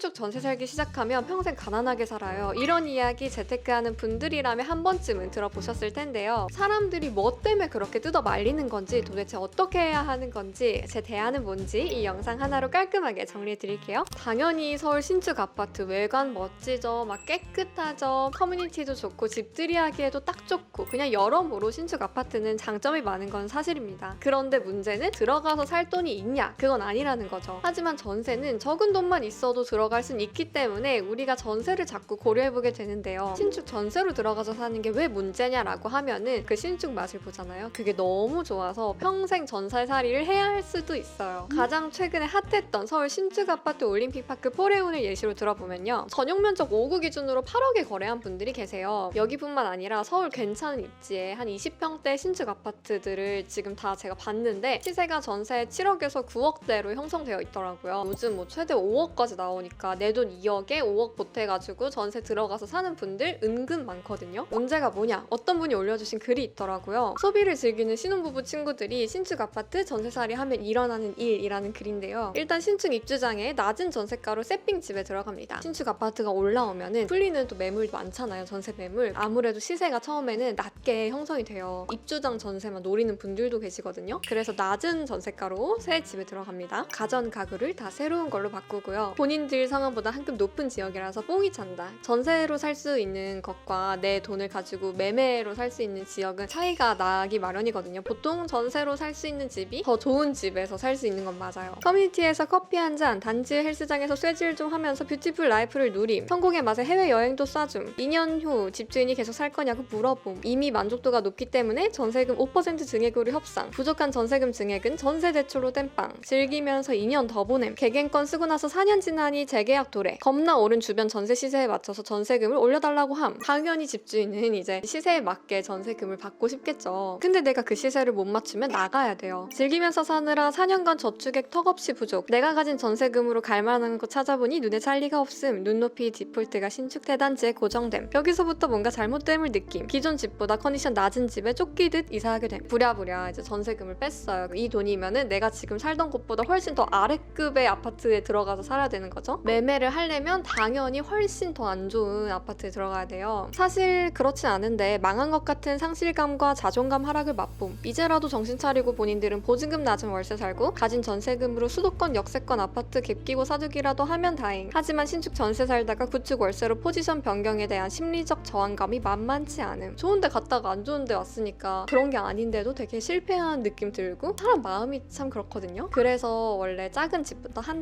신축 전세 살기 시작하면 평생 가난하게 살아요. 이런 이야기 재테크하는 분들이라면 한 번쯤은 들어보셨을 텐데요. 사람들이 뭐 때문에 그렇게 뜯어 말리는 건지, 도대체 어떻게 해야 하는 건지, 제 대안은 뭔지 이 영상 하나로 깔끔하게 정리해 드릴게요. 당연히 서울 신축 아파트 외관 멋지죠, 막 깨끗하죠, 커뮤니티도 좋고 집들이 하기에도 딱 좋고, 그냥 여러모로 신축 아파트는 장점이 많은 건 사실입니다. 그런데 문제는 들어가서 살 돈이 있냐? 그건 아니라는 거죠. 하지만 전세는 적은 돈만 있어도 들어갈 순 있기 때문에 우리가 전세를 자꾸 고려해보게 되는데요. 신축 전세로 들어가서 사는 게 왜 문제냐라고 하면은 그 신축 맛을 보잖아요. 그게 너무 좋아서 평생 전세살이를 해야 할 수도 있어요. 가장 최근에 핫했던 서울 신축 아파트 올림픽파크 포레운을 예시로 들어보면요, 전용 면적 5구 기준으로 8억에 거래한 분들이 계세요. 여기뿐만 아니라 서울 괜찮은 입지에 한 20평대 신축 아파트들을 지금 다 제가 봤는데 시세가 전세 7억에서 9억대로 형성되어 있더라고요. 요즘 뭐 최대 5억까지 나오니까 내 돈 2억에 5억 보태가지고 전세 들어가서 사는 분들 은근 많거든요. 문제가 뭐냐? 어떤 분이 올려주신 글이 있더라고요. 소비를 즐기는 신혼부부 친구들이 신축 아파트 전세살이 하면 일어나는 일이라는 글인데요. 일단 신축 입주장에 낮은 전세가로 세핑 집에 들어갑니다. 신축 아파트가 올라오면은 풀리는 또 매물이 많잖아요. 전세 매물. 아무래도 시세가 처음에는 낮게 형성이 돼요. 입주장 전세만 노리는 분들도 계시거든요. 그래서 낮은 전세가로 새 집에 들어갑니다. 가전 가구를 다 새로운 걸로 바꾸고요. 본인들 상황보다 한 급 높은 지역이라서 뽕이 찬다. 전세로 살 수 있는 것과 내 돈을 가지고 매매로 살 수 있는 지역은 차이가 나기 마련이거든요. 보통 전세로 살 수 있는 집이 더 좋은 집에서 살 수 있는 건 맞아요. 커뮤니티에서 커피 한 잔, 단지 헬스장에서 쇠질 좀 하면서 뷰티풀 라이프를 누림, 성공의 맛에 해외여행도 쏴줌, 2년 후 집주인이 계속 살 거냐고 물어봄, 이미 만족도가 높기 때문에 전세금 5% 증액으로 협상, 부족한 전세금 증액은 전세 대출로 땜빵, 즐기면서 2년 더 보냄, 갱갱권 쓰고 나서 4년 지나니 재계약 도래, 겁나 오른 주변 전세 시세에 맞춰서 전세금을 올려달라고 함. 당연히 집주인은 이제 시세에 맞게 전세금을 받고 싶겠죠. 근데 내가 그 시세를 못 맞추면 나가야 돼요. 즐기면서 사느라 4년간 저축액 턱없이 부족, 내가 가진 전세금으로 갈만한 거 찾아보니 눈에 찰 리가 없음, 눈높이 디폴트가 신축 대단지에 고정됨, 여기서부터 뭔가 잘못됨을 느낌, 기존 집보다 컨디션 낮은 집에 쫓기듯 이사하게 됨. 부랴부랴 이제 전세금을 뺐어요. 이 돈이면은 내가 지금 살던 곳보다 훨씬 더 아래급의 아파트에 들어가서 살아야 되는 거죠. 매매를 하려면 당연히 훨씬 더 안 좋은 아파트에 들어가야 돼요. 사실 그렇진 않은데 망한 것 같은 상실감과 자존감 하락을 맛봄. 이제라도 정신 차리고 본인들은 보증금 낮은 월세 살고 가진 전세금으로 수도권 역세권 아파트 갭 끼고 사두기라도 하면 다행. 하지만 신축 전세 살다가 구축 월세로 포지션 변경에 대한 심리적 저항감이 만만치 않음. 좋은데 갔다가 안 좋은데 왔으니까 그런 게 아닌데도 되게 실패한 느낌 들고, 사람 마음이 참 그렇거든요. 그래서 원래 작은 집부터 한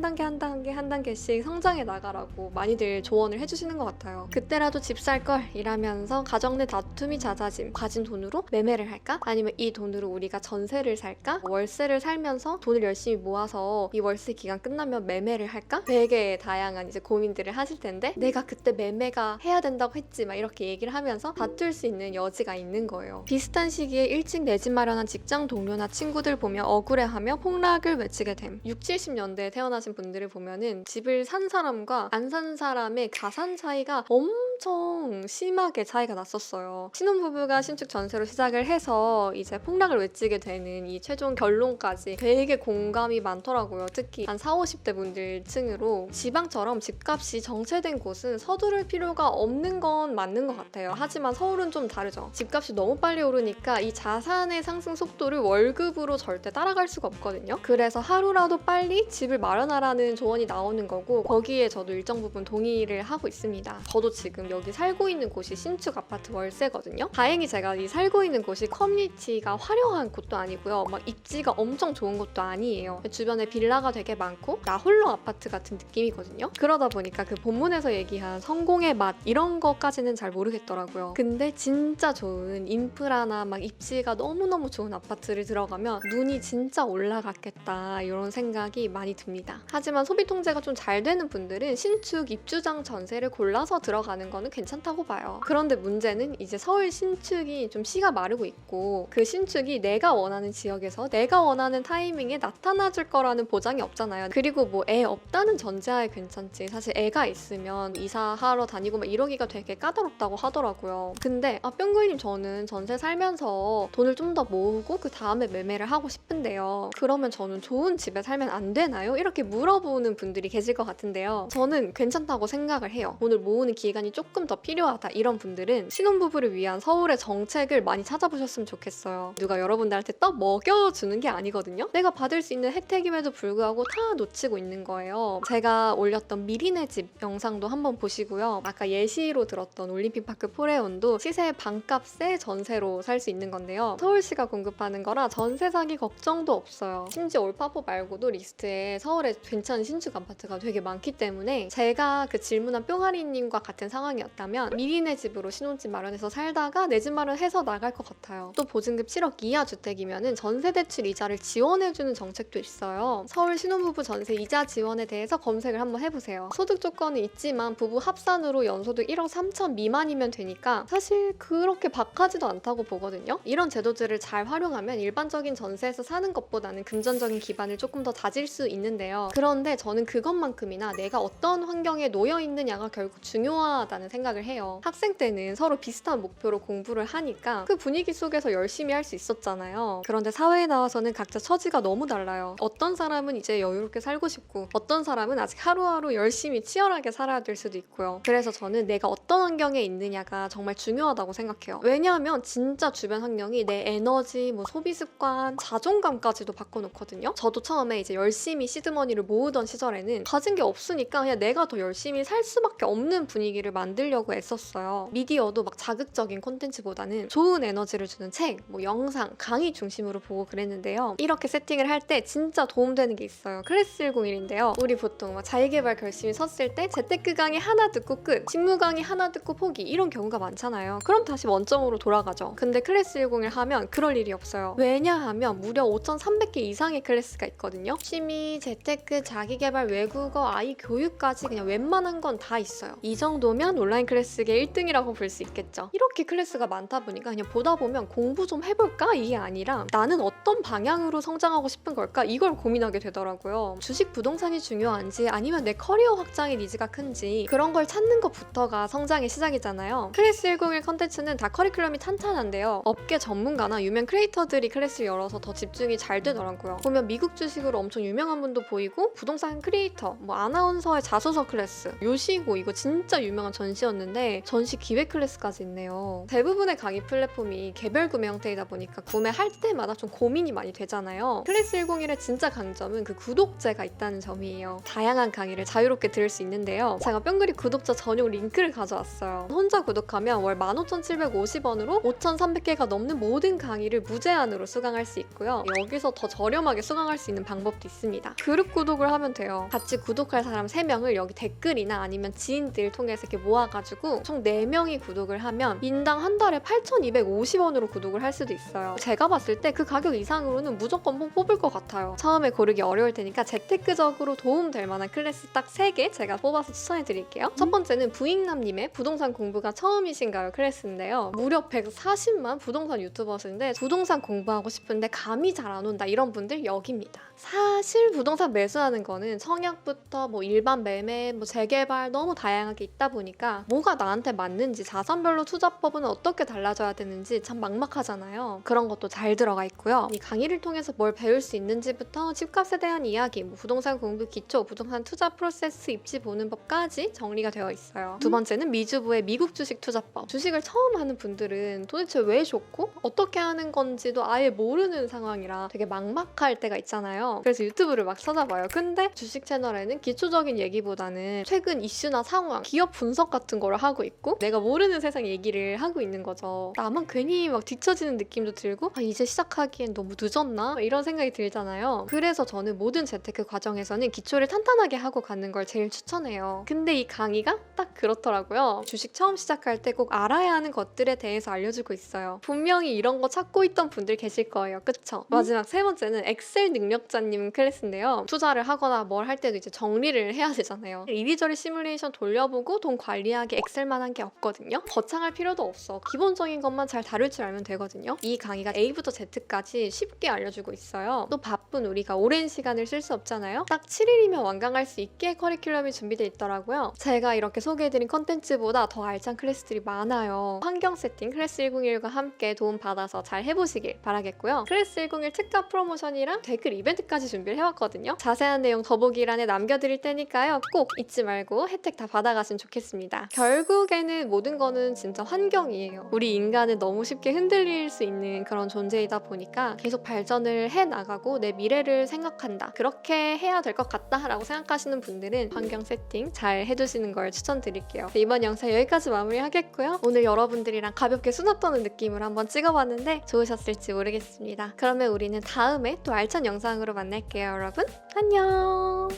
단계씩 성장해 나가라고 많이들 조언을 해주시는 것 같아요. 그때라도 집 살 걸 이라면서 가정 내 다툼이 잦아짐. 가진 돈으로 매매를 할까? 아니면 이 돈으로 우리가 전세를 살까? 월세를 살면서 돈을 열심히 모아서 이 월세 기간 끝나면 매매를 할까? 되게 다양한 이제 고민들을 하실 텐데, 내가 그때 매매가 해야 된다고 했지 막 이렇게 얘기를 하면서 다툴 수 있는 여지가 있는 거예요. 비슷한 시기에 일찍 내 집 마련한 직장 동료나 친구들 보며 억울해하며 폭락을 외치게 됨. 60, 70년대에 태어나신 분들을 보면은 집을 산 사람과 안 산 사람의 자산 차이가 엄청 심하게 차이가 났었어요. 신혼부부가 신축 전세로 시작을 해서 이제 폭락을 외치게 되는 이 최종 결론까지 되게 공감이 많더라고요. 특히 한 40, 50대 분들 층으로. 지방처럼 집값이 정체된 곳은 서두를 필요가 없는 건 맞는 것 같아요. 하지만 서울은 좀 다르죠. 집값이 너무 빨리 오르니까 이 자산의 상승 속도를 월급으로 절대 따라갈 수가 없거든요. 그래서 하루라도 빨리 집을 마련하라는 조언이 나오는 거고, 거기에 저도 일정 부분 동의를 하고 있습니다. 저도 지금 여기 살고 있는 곳이 신축 아파트 월세거든요. 다행히 제가 이 살고 있는 곳이 커뮤니티가 화려한 곳도 아니고요, 막 입지가 엄청 좋은 곳도 아니에요. 주변에 빌라가 되게 많고 나 홀로 아파트 같은 느낌이거든요. 그러다 보니까 그 본문에서 얘기한 성공의 맛 이런 거까지는 잘 모르겠더라고요. 근데 진짜 좋은 인프라나 막 입지가 너무너무 좋은 아파트를 들어가면 눈이 진짜 올라갔겠다 이런 생각이 많이 듭니다. 하지만 소비 통제가 좀 잘 되는 분들은 신축 입주장 전세를 골라서 들어가는 건 거는 괜찮다고 봐요. 그런데 문제는 이제 서울 신축이 좀 씨가 마르고 있고 그 신축이 내가 원하는 지역에서 내가 원하는 타이밍에 나타나줄 거라는 보장이 없잖아요. 그리고 뭐 애 없다는 전제하에 괜찮지, 사실 애가 있으면 이사하러 다니고 막 이러기가 되게 까다롭다고 하더라고요. 근데 뿅글님, 저는 전세 살면서 돈을 좀 더 모으고 그 다음에 매매를 하고 싶은데요. 그러면 저는 좋은 집에 살면 안 되나요? 이렇게 물어보는 분들이 계실 것 같은데요. 저는 괜찮다고 생각을 해요. 돈을 모으는 기간이 조금 더 필요하다 이런 분들은 신혼부부를 위한 서울의 정책을 많이 찾아보셨으면 좋겠어요. 누가 여러분들한테 떡 먹여주는 게 아니거든요. 내가 받을 수 있는 혜택임에도 불구하고 다 놓치고 있는 거예요. 제가 올렸던 미리네 집 영상도 한번 보시고요. 아까 예시로 들었던 올림픽파크 포레온도 시세의 반값에 전세로 살 수 있는 건데요. 서울시가 공급하는 거라 전세 사기 걱정도 없어요. 심지어 올파포 말고도 리스트에 서울에 괜찮은 신축 아파트가 되게 많기 때문에 제가 그 질문한 뿅아리님과 같은 상황이었다면 미리네 집으로 신혼집 마련해서 살다가 내 집 마련해서 나갈 것 같아요. 또 보증금 7억 이하 주택이면 전세대출 이자를 지원해주는 정책도 있어요. 서울 신혼부부 전세 이자 지원에 대해서 검색을 한번 해보세요. 소득 조건은 있지만 부부 합산으로 연소득 1억 3천 미만이면 되니까 사실 그렇게 박하지도 않다고 보거든요. 이런 제도들을 잘 활용하면 일반적인 전세에서 사는 것보다는 금전적인 기반을 조금 더 다질 수 있는데요. 그런데 저는 그것만큼이나 내가 어떤 환경에 놓여 있느냐가 결국 중요하다는 생각을 해요. 학생 때는 서로 비슷한 목표로 공부를 하니까 그 분위기 속에서 열심히 할 수 있었잖아요. 그런데 사회에 나와서는 각자 처지가 너무 달라요. 어떤 사람은 이제 여유롭게 살고 싶고 어떤 사람은 아직 하루하루 열심히 치열하게 살아야 될 수도 있고요. 그래서 저는 내가 어떤 환경에 있느냐가 정말 중요하다고 생각해요. 왜냐하면 진짜 주변 환경이 내 에너지, 뭐 소비 습관, 자존감까지도 바꿔놓거든요. 저도 처음에 이제 열심히 시드머니를 모으던 시절에는 가진 게 없으니까 그냥 내가 더 열심히 살 수밖에 없는 분위기를 만들려고 애썼어요. 미디어도 막 자극적인 콘텐츠보다는 좋은 에너지를 주는 책, 뭐 영상, 강의 중심으로 보고 그랬는데요. 이렇게 세팅을 할 때 진짜 도움되는 게 있어요. 클래스 101인데요. 우리 보통 막 자기개발 결심이 섰을 때 재테크 강의 하나 듣고 끝, 직무 강의 하나 듣고 포기, 이런 경우가 많잖아요. 그럼 다시 원점으로 돌아가죠. 근데 클래스 101 하면 그럴 일이 없어요. 왜냐하면 무려 5,300개 이상의 클래스가 있거든요. 취미, 재테크, 자기개발, 외국어, 아이 교육까지 그냥 웬만한 건 다 있어요. 이 정도면 온라인 클래스계 1등이라고 볼 수 있겠죠. 이렇게 클래스가 많다 보니까 그냥 보다 보면 공부 좀 해볼까? 이게 아니라 나는 어떤 방향으로 성장하고 싶은 걸까? 이걸 고민하게 되더라고요. 주식, 부동산이 중요한지 아니면 내 커리어 확장의 니즈가 큰지 그런 걸 찾는 것부터가 성장의 시작이잖아요. 클래스 101 컨텐츠는 다 커리큘럼이 탄탄한데요. 업계 전문가나 유명 크리에이터들이 클래스를 열어서 더 집중이 잘 되더라고요. 보면 미국 주식으로 엄청 유명한 분도 보이고 부동산 크리에이터, 뭐 아나운서의 자소서 클래스, 요시고 이거 진짜 유명한 전시였는데 전시 기획 클래스까지 있네요. 대부분의 강의 플랫폼이 개별 구매 형태이다 보니까 구매할 때마다 좀 고민이 많이 되잖아요. 클래스 101의 진짜 강점은 그 구독제가 있다는 점이에요. 다양한 강의를 자유롭게 들을 수 있는데요. 제가 뿅그리 구독자 전용 링크를 가져왔어요. 혼자 구독하면 월 15,750원으로 5,300개가 넘는 모든 강의를 무제한으로 수강할 수 있고요. 여기서 더 저렴하게 수강할 수 있는 방법도 있습니다. 그룹 구독을 하면 돼요. 같이 구독할 사람 3명을 여기 댓글이나 아니면 지인들 통해서 이렇게 모아가지고 총 4명이 구독을 하면 인당 한 달에 8,250원으로 구독을 할 수도 있어요. 제가 봤을 때 그 가격 이상으로는 무조건 뽑을 것 같아요. 처음에 고르기 어려울 테니까 재테크적으로 도움될 만한 클래스 딱 3개 제가 뽑아서 추천해 드릴게요. 첫 번째는 부익남님의 부동산 공부가 처음이신가요? 클래스인데요. 무려 140만 부동산 유튜버신데 부동산 공부하고 싶은데 감이 잘 안 온다 이런 분들 여기입니다. 사실 부동산 매수하는 거는 청약부터 뭐 일반 매매, 뭐 재개발 너무 다양하게 있다 보니까 뭐가 나한테 맞는지 자산별로 투자법은 어떻게 달라져야 되는지 참 막막하잖아요. 그런 것도 잘 들어가 있고요. 이 강의를 통해서 뭘 배울 수 있는지부터 집값에 대한 이야기, 뭐 부동산 공부 기초, 부동산 투자 프로세스 입지 보는 법까지 정리가 되어 있어요. 두 번째는 미주부의 미국 주식 투자법. 주식을 처음 하는 분들은 도대체 왜 좋고 어떻게 하는 건지도 아예 모르는 상황이라 되게 막막할 때가 있잖아요. 그래서 유튜브를 막 찾아봐요. 근데 주식 채널에는 기초적인 얘기보다는 최근 이슈나 상황, 기업 분석 같은 걸 하고 있고 내가 모르는 세상 얘기를 하고 있는 거죠. 나만 괜히 막 뒤처지는 느낌도 들고 이제 시작하기엔 너무 늦었나? 이런 생각이 들잖아요. 그래서 저는 모든 재테크 과정에서는 기초를 탄탄하게 하고 가는 걸 제일 추천해요. 근데 이 강의가 딱 딱 그렇더라고요. 주식 처음 시작할 때 꼭 알아야 하는 것들에 대해서 알려주고 있어요. 분명히 이런 거 찾고 있던 분들 계실 거예요. 그쵸? 마지막 세 번째는 엑셀 능력자님 클래스인데요. 투자를 하거나 뭘 할 때도 이제 정리를 해야 되잖아요. 이리저리 시뮬레이션 돌려보고 돈 관리하기 엑셀만 한 게 없거든요. 거창할 필요도 없어. 기본적인 것만 잘 다룰 줄 알면 되거든요. 이 강의가 A부터 Z까지 쉽게 알려주고 있어요. 또 바쁜 우리가 오랜 시간을 쓸 수 없잖아요. 딱 7일이면 완강할 수 있게 커리큘럼이 준비되어 있더라고요. 제가 이렇게 소개해드린 컨텐츠보다 더 알찬 클래스들이 많아요. 환경 세팅 클래스 101과 함께 도움받아서 잘 해보시길 바라겠고요. 클래스 101 특가 프로모션이랑 댓글 이벤트까지 준비를 해왔거든요. 자세한 내용 더보기란에 남겨드릴 테니까요. 꼭 잊지 말고 혜택 다 받아가시면 좋겠습니다. 결국에는 모든 거는 진짜 환경이에요. 우리 인간은 너무 쉽게 흔들릴 수 있는 그런 존재이다 보니까 계속 발전을 해나가고 내 미래를 생각한다. 그렇게 해야 될 것 같다 라고 생각하시는 분들은 환경 세팅 잘 해두시는 걸 추천드릴게요. 이번 영상 여기까지 마무리하겠고요. 오늘 여러분들이랑 가볍게 수다 떠는 느낌으로 한번 찍어봤는데 좋으셨을지 모르겠습니다. 그러면 우리는 다음에 또 알찬 영상으로 만날게요, 여러분. 안녕!